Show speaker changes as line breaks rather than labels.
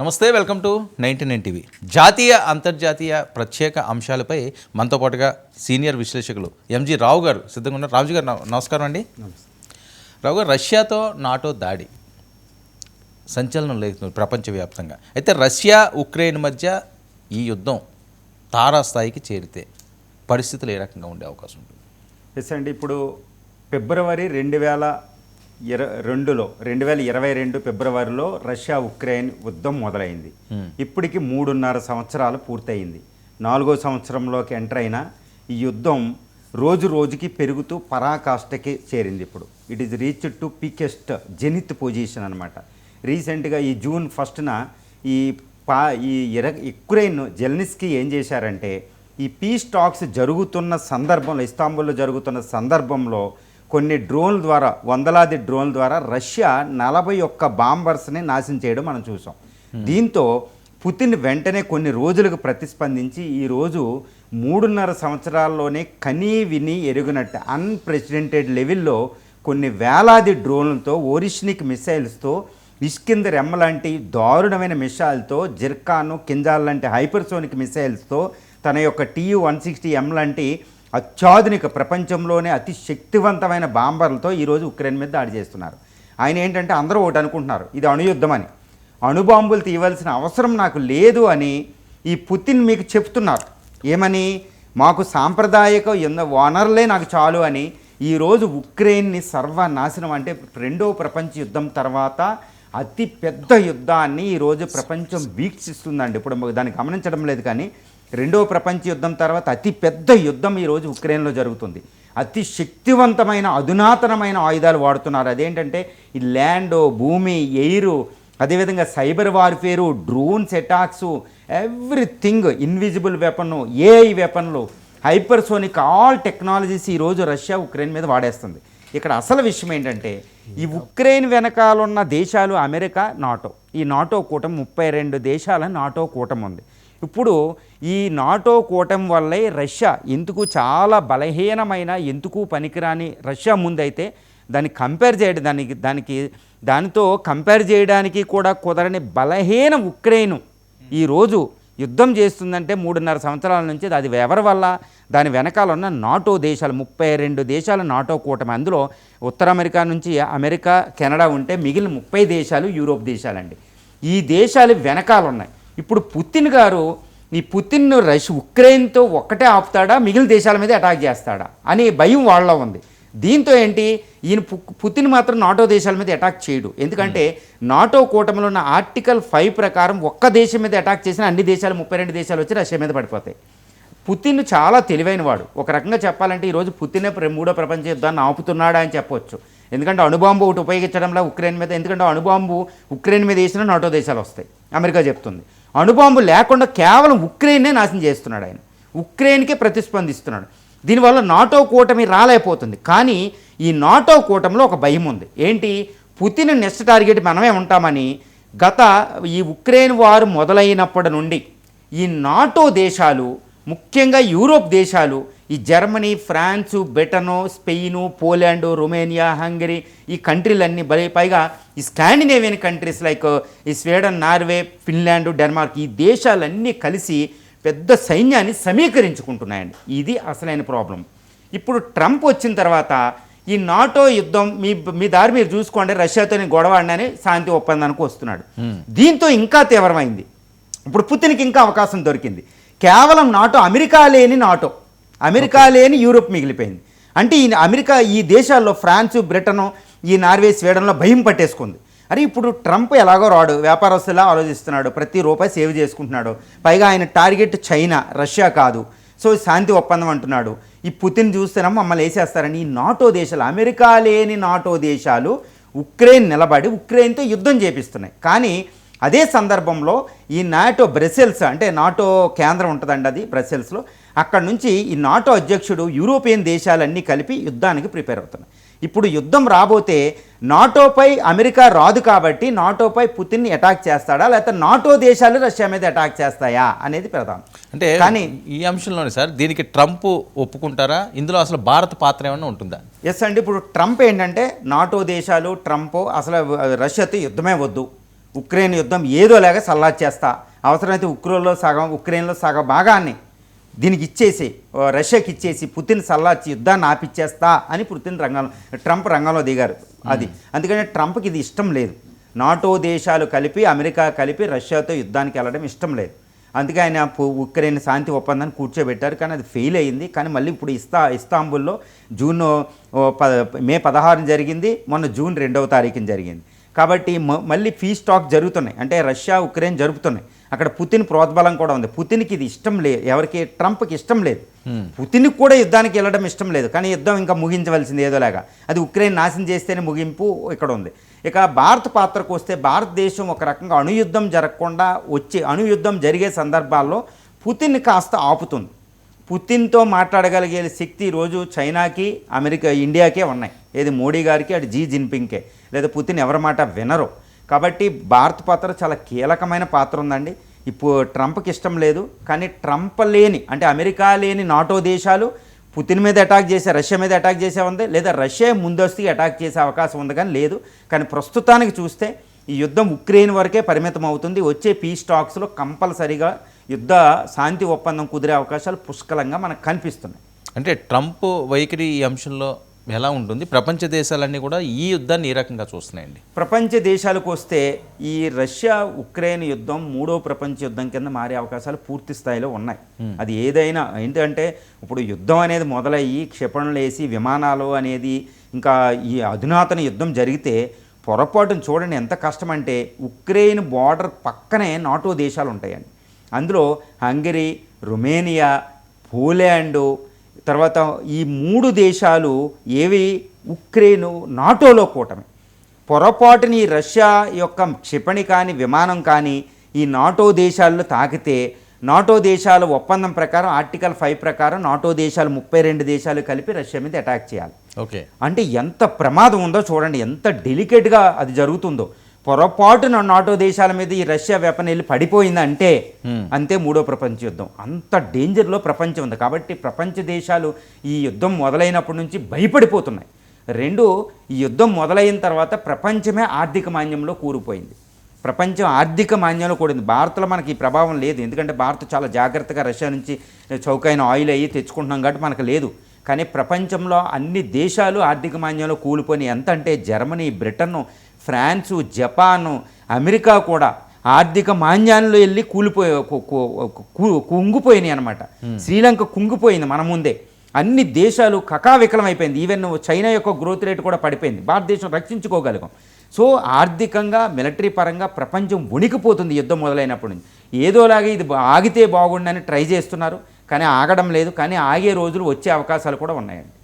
నమస్తే, welcome to 99 TV. జాతీయ అంతర్జాతీయ ప్రత్యేక అంశాలపై మనతో పాటుగా సీనియర్ విశ్లేషకులు ఎంజి రావు గారు సిద్ధంగా ఉన్నారు. రావుజీ గారు నమస్కారం అండి. రావు గారు, రష్యాతో నాటో దాడి సంచలనం లేదు ప్రపంచవ్యాప్తంగా. అయితే రష్యా ఉక్రెయిన్ మధ్య ఈ యుద్ధం తారాస్థాయికి చేరితే పరిస్థితులు ఏ రకంగా ఉండే అవకాశం ఉంటుంది?
ఎస్ అండి, ఇప్పుడు ఫిబ్రవరి 2022 ఫిబ్రవరిలో రష్యా ఉక్రెయిన్ యుద్ధం మొదలైంది. ఇప్పటికి 3.5 సంవత్సరాలు పూర్తయింది. 4వ సంవత్సరంలోకి ఎంటర్ అయిన ఈ యుద్ధం రోజు రోజుకి పెరుగుతూ పరాకాష్ఠకి చేరింది. ఇప్పుడు it is reach to peakest zenith position అనమాట. రీసెంట్గా ఈ జూన్ 1న ఉక్రెయిన్ జెలెన్స్కీ ఏం చేశారంటే, ఈ పీస్ టాక్స్ జరుగుతున్న సందర్భంలో, ఇస్తాంబుల్లో జరుగుతున్న సందర్భంలో కొన్ని డ్రోన్ల ద్వారా, వందలాది డ్రోన్ల ద్వారా రష్యా 41 బాంబర్స్ని నాశనం చేయడం మనం చూసాం. దీంతో పుతిన్ వెంటనే కొన్ని రోజులకు ప్రతిస్పందించి ఈరోజు 3.5 సంవత్సరాల్లోనే కనీ విని ఎరుగునట్టు అన్ప్రెసిడెంటెడ్ లెవెల్లో కొన్ని వేలాది డ్రోన్లతో, ఓరిష్నిక్ మిసైల్స్తో, ఇష్కిందర్ ఎమ్ లాంటి దారుణమైన మిసైల్తో, జిర్కాను, కింజాల్ లాంటి హైపర్సోనిక్ మిసైల్స్తో, తన యొక్క TU-160M లాంటి అత్యాధునిక ప్రపంచంలోనే అతి శక్తివంతమైన బాంబర్లతో ఈరోజు ఉక్రెయిన్ మీద దాడి చేస్తున్నారు. ఆయన ఏంటంటే, అందరూ ఒకటి అనుకుంటున్నారు, ఇది అణుయుద్ధమని. అణుబాంబులు తీయవలసిన అవసరం నాకు లేదు అని ఈ పుతిన్ మీకు చెప్తున్నారు. ఏమని? మాకు సాంప్రదాయక వనరులే నాకు చాలు అని. ఈరోజు ఉక్రెయిన్ని సర్వనాశనం, అంటే 2వ ప్రపంచ యుద్ధం తర్వాత అతి పెద్ద యుద్ధాన్ని ఈరోజు ప్రపంచం వీక్షిస్తుందండి. ఇప్పుడు దాన్ని గమనించడం లేదు, కానీ 2వ ప్రపంచ యుద్ధం తర్వాత అతి పెద్ద యుద్ధం ఈరోజు ఉక్రెయిన్లో జరుగుతుంది. అతి శక్తివంతమైన అధునాతనమైన ఆయుధాలు వాడుతున్నారు. అదేంటంటే ఈ ల్యాండ్, భూమి, ఎయిరు, అదేవిధంగా cyber warfare, drones attacks, everything, invisible weapon, AI వెపన్లు, హైపర్సోనిక్, ఆల్ టెక్నాలజీస్ ఈరోజు రష్యా ఉక్రెయిన్ మీద వాడేస్తుంది. ఇక్కడ అసలు విషయం ఏంటంటే, ఈ ఉక్రెయిన్ వెనకాలన్న దేశాలు అమెరికా, నాటో. ఈ నాటో కూటమి 32 దేశాల నాటో కూటమి ఉంది. ఇప్పుడు ఈ నాటో కూటమి వల్లే రష్యా ఎందుకు చాలా బలహీనమైన, ఎందుకు పనికిరాని రష్యా ముందైతే దాన్ని కంపేర్ చేయడం, దానితో కంపేర్ చేయడానికి కూడా కుదరని బలహీన ఉక్రెయిన్ ఈరోజు యుద్ధం చేస్తుందంటే 3.5 సంవత్సరాల నుంచి. అది ఎవరి వల్ల? దాని వెనకాల ఉన్న నాటో దేశాలు, 32 దేశాల నాటో కూటమి. అందులో ఉత్తర అమెరికా నుంచి అమెరికా, కెనడా ఉంటే మిగిలిన 30 దేశాలు యూరోప్ దేశాలండి. ఈ దేశాలు వెనకాల ఉన్నాయి. ఇప్పుడు పుతిన్ గారు, ఈ పుతిన్ ఉక్రెయిన్తో ఒక్కటే ఆపుతాడా, మిగిలిన దేశాల మీద అటాక్ చేస్తాడా అని భయం వాళ్ళలో ఉంది. దీంతో ఏంటి, ఈయన పుతిన్ మాత్రం నాటో దేశాల మీద అటాక్ చేయడు. ఎందుకంటే నాటో కూటమిలో ఉన్న ఆర్టికల్ 5 ప్రకారం ఒక్క దేశం మీద అటాక్ చేసిన అన్ని దేశాలు, 32 దేశాలు వచ్చి రష్యా మీద పడిపోతాయి. పుతిన్ చాలా తెలివైన వాడు. ఒక రకంగా చెప్పాలంటే ఈరోజు పుతినే 3వ ప్రపంచ యుద్ధాన్ని ఆపుతున్నాడా అని చెప్పవచ్చు. ఎందుకంటే అణుబాంబు ఒకటి ఉపయోగించడంలో ఉక్రెయిన్ మీద, ఎందుకంటే అణుబాంబు ఉక్రెయిన్ మీద వేసిన నాటో దేశాలు వస్తాయి, అమెరికా చెప్తుంది. అణుబాంబు లేకుండా కేవలం ఉక్రెయిన్నే నాశనం చేస్తున్నాడు ఆయన. ఉక్రెయిన్కే ప్రతిస్పందిస్తున్నాడు. దీనివల్ల నాటో కూటమి రాలేకపోతుంది. కానీ ఈ నాటో కూటమిలో ఒక భయం ఉంది. ఏంటి? పుతిన్ నెక్స్ట్ టార్గెట్ మనమే ఉంటామని. ఈ ఉక్రెయిన్ వారు మొదలైనప్పటి నుండి ఈ నాటో దేశాలు, ముఖ్యంగా యూరోప్ దేశాలు, ఈ Germany, France, Britain, Spain, Poland, Romania, Hungary, ఈ కంట్రీలన్నీ, పైగా ఈ స్కాండినేవియన్ కంట్రీస్ లైక్ ఈ స్వీడన్, నార్వే, ఫిన్లాండ్, డెన్మార్క్, ఈ దేశాలన్నీ కలిసి పెద్ద సైన్యాన్ని సమీకరించుకుంటున్నాయండి. ఇది అసలైన ప్రాబ్లం. ఇప్పుడు ట్రంప్ వచ్చిన తర్వాత ఈ నాటో యుద్ధం మీ దారి మీరు చూసుకోండి, రష్యాతో నేను గొడవ ఆడినని శాంతి ఒప్పందానికి వస్తున్నాడు. దీంతో ఇంకా తీవ్రమైంది. ఇప్పుడు పుతిన్కి ఇంకా అవకాశం దొరికింది. కేవలం నాటో, అమెరికా లేని యూరోప్ మిగిలిపోయింది. అంటే ఈ దేశాల్లో ఫ్రాన్సు, బ్రిటను, ఈ నార్వే, స్వీడన్లో భయం పట్టేసుకుంది. అరే ఇప్పుడు ట్రంప్ ఎలాగో రాడు, వ్యాపారస్తులా ఆలోచిస్తున్నాడు, ప్రతి రూపాయి సేవ్ చేసుకుంటున్నాడు. పైగా ఆయన టార్గెట్ చైనా, రష్యా కాదు. సో శాంతి ఒప్పందం అంటున్నాడు. ఈ పుతిన్ చూస్తేనేమో మమ్మల్ని వేసేస్తారని ఈ నాటో దేశాలు, అమెరికా లేని నాటో దేశాలు ఉక్రెయిన్ నిలబడి ఉక్రెయిన్తో యుద్ధం చేపిస్తున్నాయి. కానీ అదే సందర్భంలో ఈ నాటో బ్రసెల్స్, అంటే నాటో కేంద్రం ఉంటుందండి అది బ్రసెల్స్లో, అక్కడ నుంచి ఈ నాటో అధ్యక్షుడు యూరోపియన్ దేశాలన్నీ కలిపి యుద్ధానికి ప్రిపేర్ అవుతున్నాయి. ఇప్పుడు యుద్ధం రాబోతే నాటోపై అమెరికా రాదు కాబట్టి నాటోపై పుతిన్ని అటాక్ చేస్తాడా, లేకపోతే నాటో దేశాలు రష్యా మీద అటాక్ చేస్తాయా అనేది ప్రధానం.
అంటే కానీ ఈ అంశంలోనే సార్ దీనికి ట్రంప్ ఒప్పుకుంటారా? ఇందులో అసలు భారత పాత్ర ఏమైనా ఉంటుందా?
ఎస్ అండి, ఇప్పుడు ట్రంప్ ఏంటంటే నాటో దేశాలు, ట్రంప్ అసలు రష్యాతో యుద్ధమే వద్దు, ఉక్రెయిన్ యుద్ధం ఏదోలాగా సల్లాచేస్తా, అవసరమైతే ఉక్రెయిన్లో సగం భాగాన్ని దీనికి ఇచ్చేసి రష్యాకి ఇచ్చేసి పుతిన్ సల్లాచి యుద్ధాన్ని ఆపిచ్చేస్తా అని ట్రంప్ రంగంలో దిగారు. అది అందుకని ట్రంప్కి ఇది ఇష్టం లేదు. నాటో దేశాలు కలిపి అమెరికా కలిపి రష్యాతో యుద్ధానికి వెళ్ళడం ఇష్టం లేదు. అందుకే ఆయన ఉక్రెయిన్ శాంతి ఒప్పందాన్ని కూర్చోబెట్టారు, కానీ అది ఫెయిల్ అయ్యింది. కానీ మళ్ళీ ఇప్పుడు ఇస్తాంబుల్లో మే 16 జరిగింది, మొన్న జూన్ 2వ తారీఖున జరిగింది. కాబట్టి మళ్ళీ పీస్ టాక్ జరుగుతున్నాయి, అంటే రష్యా ఉక్రెయిన్ జరుపుతున్నాయి. అక్కడ పుతిన్ ప్రోద్బలం కూడా ఉంది. పుతిన్కి ఇది ఇష్టం లేదు, ఎవరికి ట్రంప్కి ఇష్టం లేదు. పుతిన్కి కూడా యుద్ధానికి వెళ్ళడం ఇష్టం లేదు, కానీ యుద్ధం ఇంకా ముగించవలసింది ఏదోలాగా. అది ఉక్రెయిన్ నాశనం చేస్తేనే ముగింపు ఇక్కడ ఉంది. ఇక భారత్ పాత్రకు వస్తే భారతదేశం ఒక రకంగా అణుయుద్ధం జరగకుండా అణుయుద్ధం జరిగే సందర్భాల్లో పుతిన్ కాస్త ఆపుతుంది. పుతిన్తో మాట్లాడగలిగే శక్తి ఈరోజు చైనాకి ఇండియాకే ఉన్నాయి. ఏది మోడీ గారికి అటు జిన్పింగ్కే, లేదా పుతిన్ ఎవరి మాట వినరు. కాబట్టి భారత పాత్ర చాలా కీలకమైన పాత్ర ఉందండి. ఇప్పుడు ట్రంప్కి ఇష్టం లేదు, కానీ ట్రంప్ లేని అంటే అమెరికా లేని నాటో దేశాలు పుతిన్ మీద అటాక్ చేసే, రష్యా మీద అటాక్ చేసే ఉంది, లేదా రష్యా ముందస్తుగా అటాక్ చేసే అవకాశం ఉంది, కానీ లేదు. కానీ ప్రస్తుతానికి చూస్తే ఈ యుద్ధం ఉక్రెయిన్ వరకే పరిమితం అవుతుంది. వచ్చే పీస్ టాక్స్లో కంపల్సరీగా శాంతి ఒప్పందం కుదిరే అవకాశాలు పుష్కలంగా మనకు కనిపిస్తున్నాయి.
అంటే ట్రంప్ వైఖరి ఈ అంశంలో ఎలా ఉంటుంది? ప్రపంచ దేశాలన్నీ కూడా ఈ యుద్ధాన్ని ఏ రకంగా చూస్తున్నాయండి?
ప్రపంచ దేశాలకు వస్తే ఈ రష్యా ఉక్రెయిన్ యుద్ధం 3వ ప్రపంచ యుద్ధం కింద మారే అవకాశాలు పూర్తి స్థాయిలో ఉన్నాయి. అది ఏదైనా ఎందుకంటే ఇప్పుడు యుద్ధం అనేది మొదలయ్యి క్షిపణులు వేసి విమానాలు అనేది ఇంకా ఈ అధునాతన యుద్ధం జరిగితే పొరపాటును చూడండి ఎంత కష్టం అంటే ఉక్రెయిన్ బార్డర్ పక్కనే నాటో దేశాలు ఉంటాయండి. అందులో హంగరీ, రొమేనియా, పోలాండు, తర్వాత ఈ 3 దేశాలు ఏవి ఉక్రెయిన్ నాటోలో కూటమి. పొరపాటుని రష్యా యొక్క క్షిపణి కానీ విమానం కానీ ఈ నాటో దేశాల్లో తాకితే నాటో దేశాల ఒప్పందం ప్రకారం ఆర్టికల్ 5 ప్రకారం నాటో దేశాలు 32 దేశాలు కలిపి రష్యా మీద అటాక్ చేయాలి.
ఓకే,
అంటే ఎంత ప్రమాదం ఉందో చూడండి, ఎంత డెలికేట్గా అది జరుగుతుందో. పొరపాటున నాటో దేశాల మీద ఈ రష్యా వెపన్ వెళ్ళి పడిపోయిందంటే అంతే 3వ ప్రపంచ యుద్ధం. అంత డేంజర్లో ప్రపంచం ఉంది. కాబట్టి ప్రపంచ దేశాలు ఈ యుద్ధం మొదలైనప్పటి నుంచి భయపడిపోతున్నాయి. 2, ఈ యుద్ధం మొదలైన తర్వాత ప్రపంచమే ఆర్థిక మాంద్యంలో కూరుకుపోయింది. ప్రపంచం ఆర్థిక మాంద్యంలో కూడింది. భారత్లో మనకి ఈ ప్రభావం లేదు, ఎందుకంటే భారత్ చాలా జాగ్రత్తగా రష్యా నుంచి చౌకైన ఆయిల్ అయ్యి తెచ్చుకుంటున్నాం కాబట్టి మనకు లేదు. కానీ ప్రపంచంలో అన్ని దేశాలు ఆర్థిక మాంద్యంలో కూలిపోయి ఎంత అంటే Germany, Britain, France, Japan, America కూడా ఆర్థిక మాంద్యాల్లో వెళ్ళి కుంగిపోయినాయి అనమాట. శ్రీలంక కుంగిపోయింది మన ముందే. అన్ని దేశాలు కకావికలం అయిపోయింది. ఈవెన్ చైనా యొక్క గ్రోత్ రేట్ కూడా పడిపోయింది. భారతదేశం రక్షించుకోగలిగాం. సో ఆర్థికంగా మిలిటరీ పరంగా ప్రపంచం వణికిపోతుంది యుద్ధం మొదలైనప్పటి నుంచి. ఏదోలాగా ఇది ఆగితే బాగుండని ట్రై చేస్తున్నారు, కానీ ఆగడం లేదు. కానీ ఆగే రోజులు వచ్చే అవకాశాలు కూడా ఉన్నాయండి.